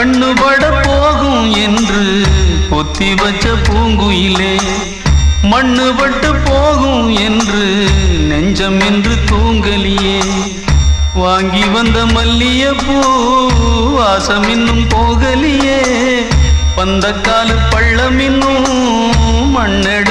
கண்ணுபட போகும் என்று பொத்தி வச்ச பூங்குயிலே மண்ணுபட்டு போகும் என்று நெஞ்சம் என்று தூங்கலியே வாங்கி வந்த மல்லியப்பூ வாசம் இன்னும் போகலியே வந்த கால பள்ளம் இன்னும் மண்ணெடு